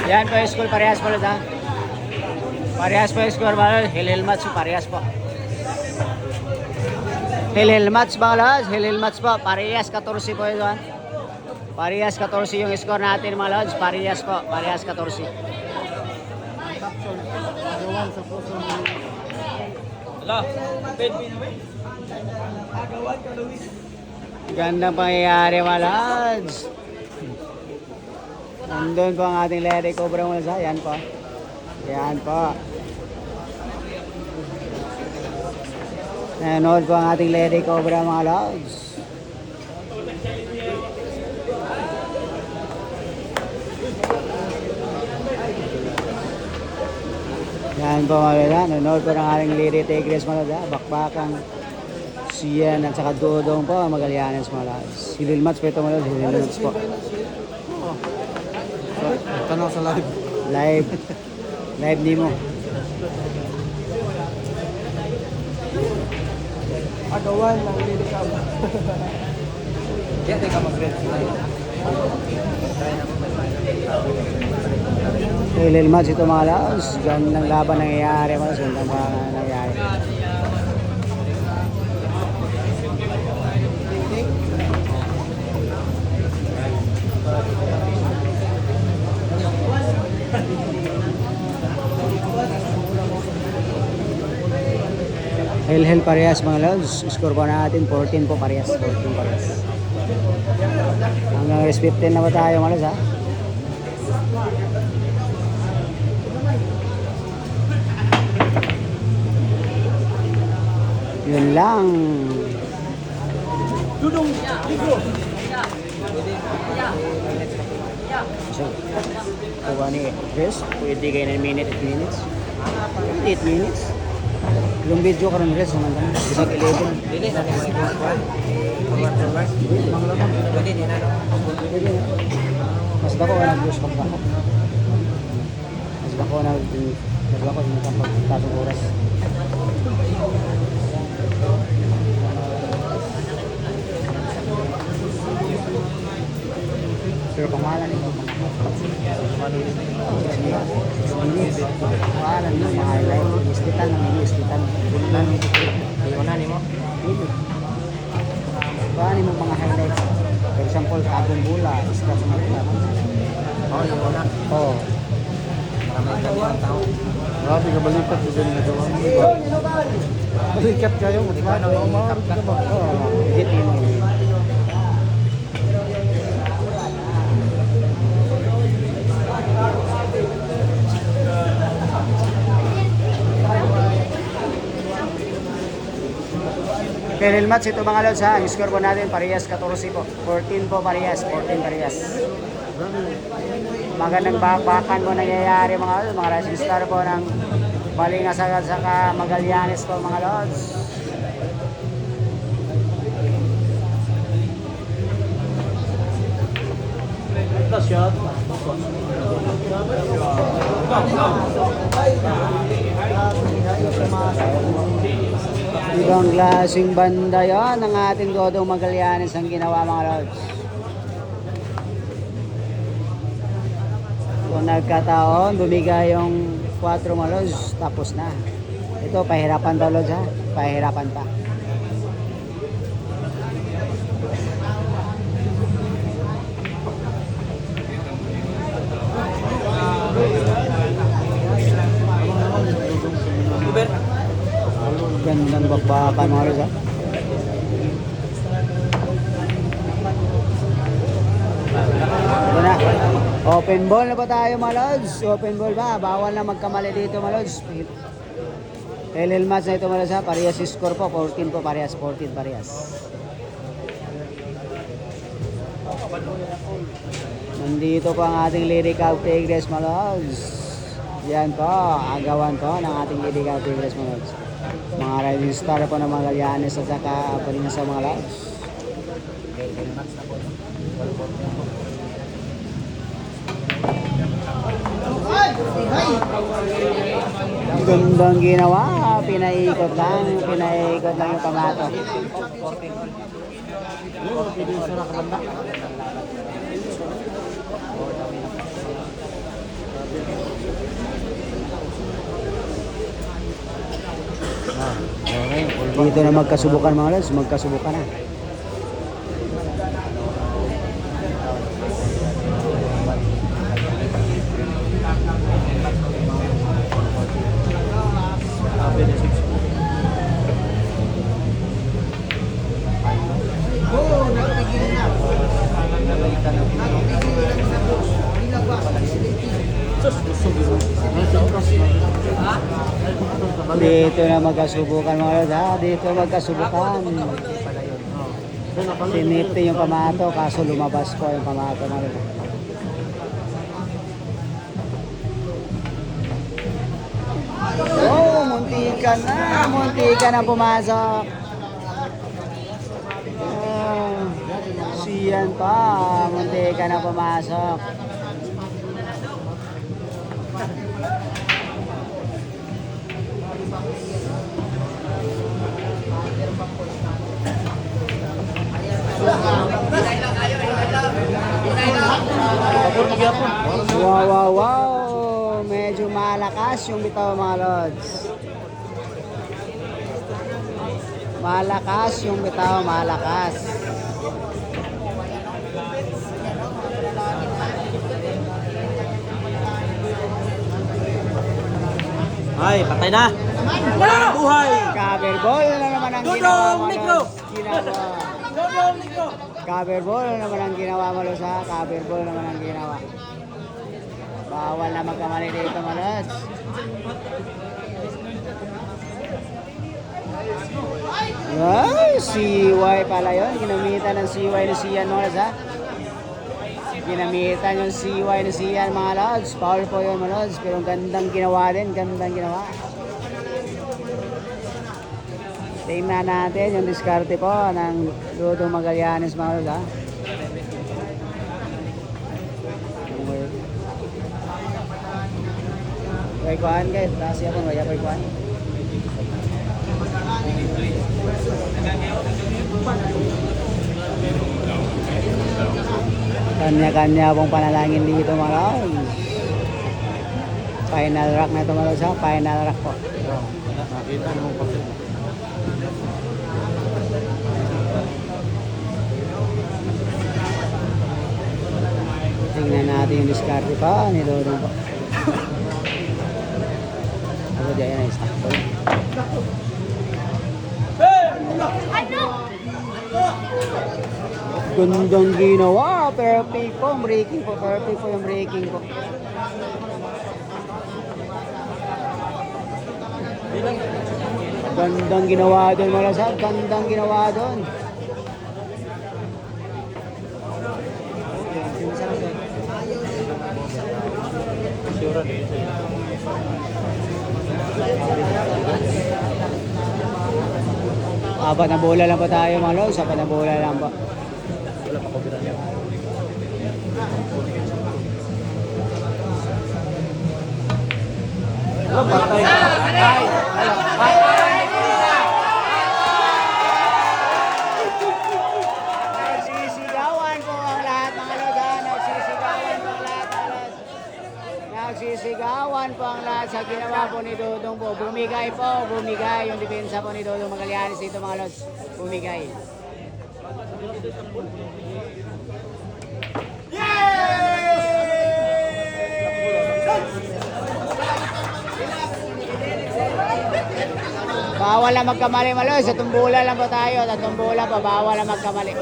Yan po yung school, parehas po ulit ha. Parehas po yung score mga lods. Hilil match po, parehas po. Hilil match mga lods. Hilil match po. Parehas 14 po ito ha. Parehas 14 yung score natin mga lods. Parehas po. Parehas 14. Hala, Ben. Gandang pangyayari mga lods. Nandun po ang ating Lady Cobra mga lods ha. Yan po. Yan po. Nanonood po ang ating Lady Cobra mga lods. Yan po mga lods. Nanonood po ng ating Lady Tigres mga lods. Bakbakang Siyan at saka Dodong po. Magallanes mga lods. Hilil match po ito mga lods. Hilil match po. Tanong sa live. Live. Live ni mo. Agawan ng lilikaw. Yan, teka mag-red flag. Hilil match ito mga lods. Gandang laban nangyayari mga lods. Gandang laban nangyayari. Hel parehas mga lods. Score po natin 14 po parehas. 14 parehas. Hanggang rest 15 na ba tayo mga lods ha? Yun lang. Dudong, ligo. So, kuha ni Chris. Pwede kayo 9 minutes, 8 minutes. 8 minutes. Yung video karon res naman kami. Bisag 11. Dili na ni mga Pwede din ano. Mas dako na nag-views pag ako. Mas dako na nag-dako yung tatong oras. Pero pangalan nito pangalan nyo, mga highlight. Iskitan lang nyo, iskitan. Yung na ni mo. Paano mo mga highlights? For example, tagong bula, iskat sa mga Oh, yung una. Oo. Maraming ganyan tao. Grabe ka balikat sa ganyan nagawa mo. Balikat kayo, mas Ano yung kapkat mo? Edit mo. Penal match ito mga lods ha. Ang score po natin parehas 14 po. 14 po parehas. 14 parehas. Magandang bakbakan po nangyayari mga lods. Mga rising star po ng Balingas at saka Magallanes po mga lods. Shot. Ibang klaseng banda yan ang ating Dodong Magallanes ang ginawa mga lods. Kung nagkataon, bumigay yung 4 mga lods, tapos na. Ito, pahirapan daw lods ha. Pahirapan pa. Uber. Gandang bakbakan mga lods ha. Ito na. Open ball na ba tayo mga lods? Open ball ba? Bawal na magkamali dito mga lods. LL match na ito mga lods ha. Parehas score po. 14 po parehas. 14 parehas. Nandito po ang ating Lady Cow Tigres mga lods. Yan po. Agawan po ng ating Lady Cow Tigres mga lods. Mga rising star po ng Magallanes at saka Balingas sa mga lods. Gandang ginawa, pinaikot lang yung pamato. Dito na magkasubukan mga lods, magkasubukan na. Dito na magkasubukan mga lods ha, dito magkasubukan. Sinipti yung pamato kaso lumabas po yung pamato mga lods. Oh, muntikan na pumasok. Siyan pa, muntikan na pumasok. Wow. Medyo malakas yung bitaw mga lods. Malakas yung bitaw, malakas. Ay, patay na. Buhay. Cover ball na naman ang ginawa mo lods. Cover ball na naman ang ginawa mo lods ha. Cover ball naman ang ginawa. Bawal na magkamali dito mga lods. Ay, CY pala yun. Ginamitan ng CY na Sian mga lods ha. Ginamitan yung CY na Sian mga lods. Foul po yun mga lods. Pero gandang ginawa din. Gandang ginawa. Tingnan natin yung diskarte po ng Dudong Magallanes mga lods ha. May kuhan guys, kasi ako may kuhan. Kanya-kanya pong panalangin dito mga lods. Final rock na ito mga lods ha, final rock po. Nakita mo kasi. Tingnan natin yung diskarte pa ni Dudong po. Ako dyan ay stock po. Gandang ginawa, perfect po, breaking po, perfect po yung breaking po. Gandang ginawa doon mga lasab, gandang ginawa doon. Apat na bola lang pa tayo mga lods, apat na bola lang pa. Nagsisigawan po ang lahat mga lods ha, nagsisigawan po ang lahat mga lods. Nagsisigawan po ang lahat sa ginawa po ni Dudong po. Bumigay po, bumigay yung depensa po ni Dudong Magallanes dito mga lods. Bumigay. Bawal na magkamali mga lods. Sa tumbola lang po tayo. Sa tumbola po, bawal na magkamali.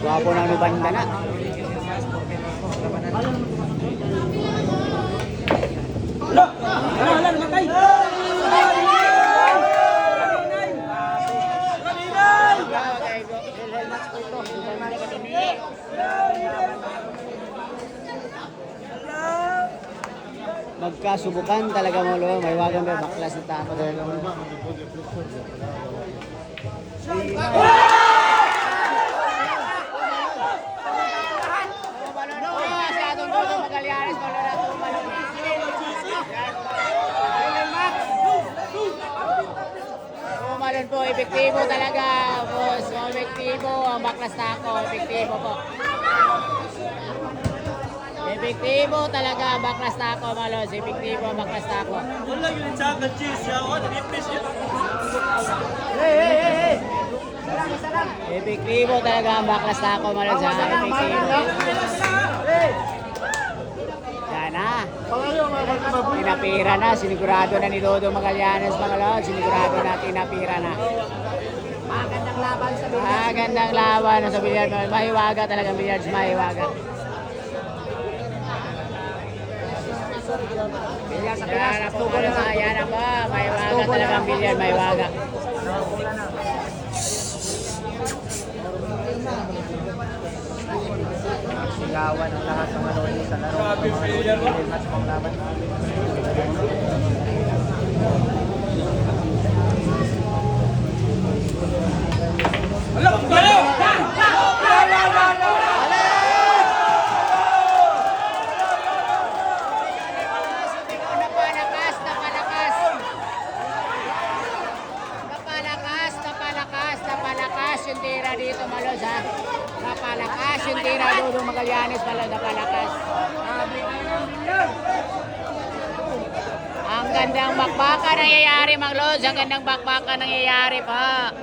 Wapo na nubanda na. Magkasubukan talaga mo lo. May wagang may baklas na tako talaga mo. Tumalon po, epektibo talaga, boss. Epektibo ang baklas tako, epektibo po. Epektibo talaga ang baklas tako mga lods. Epektibo ang baklas tako. Wala yung tsaka cheese siya. Wala nipis yun. Epektibo talaga ang baklas tako mga lods. Epektibo. Yan na. Tinapira na. Sinigurado na ni Dodo Magallanes mga lods. Sinigurado na tinapira na. Magandang laban sa Gandang laban sa bilyard. Mahiwaga talaga ang billiards. Mahiwaga. Bilyar sa Yan ako mga lods. Yan ako. Mahiwaga talaga ang bilyard. Mahiwaga. sigawan ng lahat ng manonood sa laro. Grabe, player, no? Mas panglaban. Alam ko kayo! Napalakas, napalakas. Napalakas, napalakas, napalakas yung tira dito malos ha. Napalakas yung tira Dodo Magallanes malos, napalakas. Ang gandang bakbakan nangyayari mga lods, ang gandang bakbakan nangyayari pa.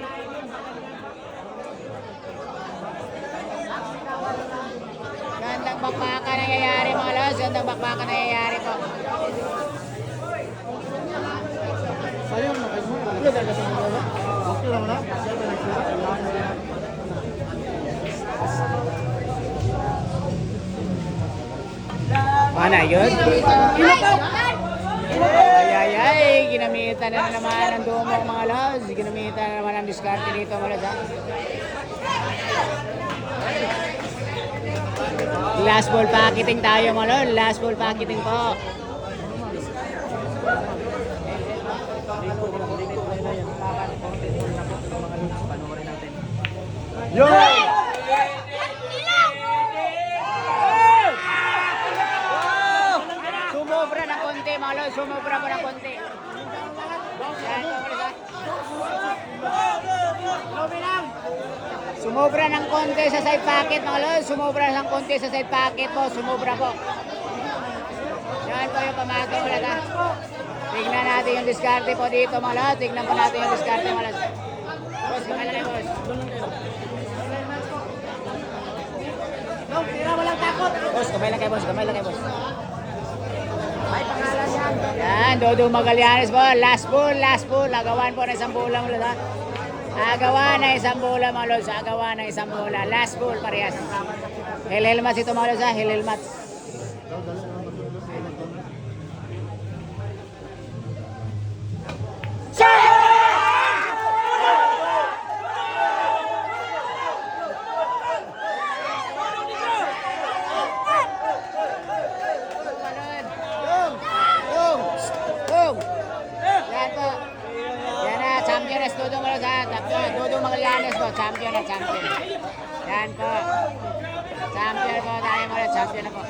Gandang bakbakan nangyayari mga lods, gandang bakbakan nangyayari po. Sayang na kayo. Ano talaga sa mga? Okay lang na. Mana yun? Ay, ginamitan na naman ang dumo mga lods. Ginamitan na naman ang diskarte dito mga lods. Last ball packeting tayo mga lods. Last ball packeting po. Yo! Sumobra ng konti mga lods. Sumobra pa ng konti. Yan, sumobra ng konti sa side pocket mga lods. Sumobra ng konti sa side pocket po. Sumobra po. Yan po yung pamato mga lods. Tignan natin yung diskarte po dito mga lods. Tignan po natin yung diskarte mga lods. Boss, kamay lang boss. Tira, walang takot. Boss, kamay lang kayo boss. Kamay lang kayo boss. May pangalan yan. Yan, Dodo Magallanes po. Last ball, last ball. Agawan po na isang bola mga lods ha. Agawan na isang bola mga lods. Agawan na isang bola. Last ball parehas. Helmats ito mga lods ha. Helmats. Yan po. Yan na, champion na Dodo Magallanes. Dodo Magallanes po, champion na, champion. Yan po. Champion po tayo mga champion na po.